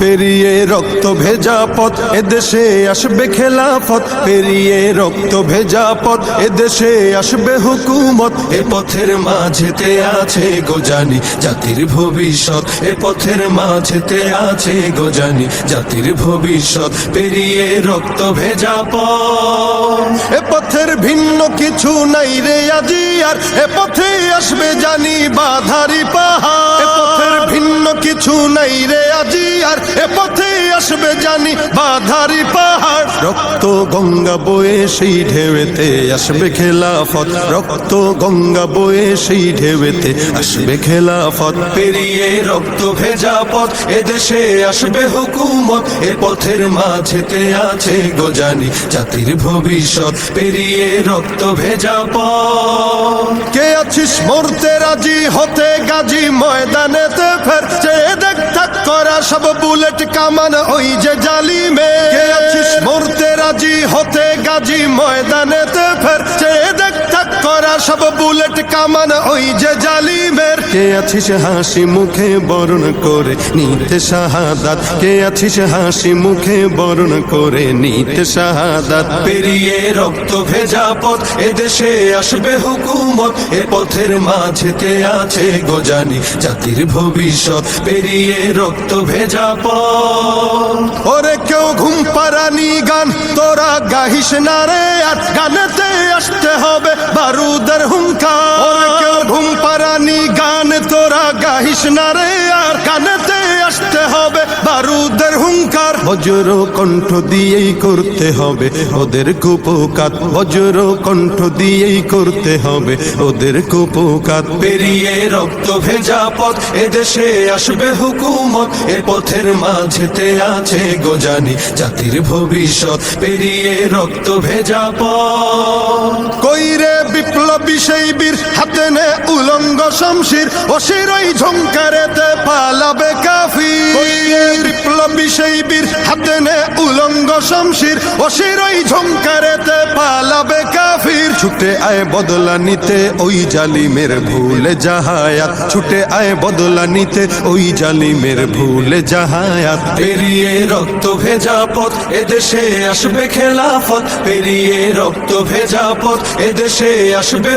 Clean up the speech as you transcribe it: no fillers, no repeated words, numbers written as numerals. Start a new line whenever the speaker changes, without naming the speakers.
পেরিয়ে রক্ত ভেজা পথ এদেশে আসবে খেলাফত, পেরিয়ে রক্ত ভেজা পথ এদেশে আসবে হুকুমত। এ পথের মাঝেতে আছে গোজানি জাতির ভবিষ্যৎ, এ পথের মাঝেতে আছে গোজানি জাতির ভবিষ্যৎ। পেরিয়ে রক্ত ভেজা পথ, এ পথের ভিন্ন কিছু নাই রে আজি আর, এ পথে আসবে জানি বাধারি পাহাড়। এ পথের ভিন্ন কিছু নাই রে আজি আর, এ পথে আসবে জানি বাধারি পাহাড়। রক্ত গঙ্গা বয়ে সেই ঢেউতে আসবে খেলাফত, রক্ত গঙ্গা বয়ে সেই ঢেউতে আসবে খেলাফত। পেরিয়ে রক্ত ভেজা পথ এদেশে আসবে হুকুমত, এ পথের মাঝেতে আছে গোজানি জাতির ভবিষ্যৎ। পেরিয়ে রক্ত ভেজা পথ, কে আছিস মরতে রাজি হতে গাজী ময়দানেতে ফের, চেয়ে দেখ থাক করা সব বুলেট কামান ওই যে জালিমে। কে আছিস মরতে রাজি হতে গাজী ময়দানেতে ফের, চেয়ে দেখ থাক করা সব বুলেট কামান ওই যে জালিমের। কে আছিস হাসি মুখে বরণ করে নিতে শাহাদাত, কে আছিস হাসি মুখে বরণ করে নিতে শাহাদাত। পেরিয়ে রক্ত ভেজা পথ এদেশে আসবে হুকুমত, এ পথের মাঝেতে আছে গোজানি জাতির ভবিষ্যৎ। পেরিয়ে রক্ত ভেজা পথ, ওরে কেউ ঘুম পাড়ানি গান তোরা গাহিস না রে আর, গানেতে আসতে হবে বারুদের হুঙ্কার। ওরে কেউ ঘুম পাড়ানি গান তোরা গাহিস না রে আর, গানেতে আসতে হবে বারুদের হুঙ্কার। বজ্র কণ্ঠ দিয়েই করতে হবে ওদের কুপকাত, বজ্র কণ্ঠ দিয়েই করতে হবে ওদের কুপকাত। পেরিয়ে রক্ত ভেজা পথ এদেশে আসবে হুকুমত, এ পথের মাঝেতে আছে গোজানি জাতির ভবিষ্যৎ। পেরিয়ে রক্ত ভেজা পথ, কইরে বিপ্লবী সেই বীর হাতে নে উলঙ্গ শমশির, অশিরই ঝংকারেতে পালাবে কাফির। কইরে বিপ্লবী সেই বীর হাতে নে উলঙ্গ শমশির, অশিরই ঝংকারেতে পালাবে কাফির। ছুটে আয় বদলা নিতে ওই জালিমের ভুলে জাহায়াত, ছুটে আয় বদলা নিতে ওই জালিমের ভুলে জাহায়াত। পেরিয়ে রক্ত ভেজা পথ এদেশে আসবে খেলাফত, পেরিয়ে রক্ত ভেজা পথ এদেশে আসবে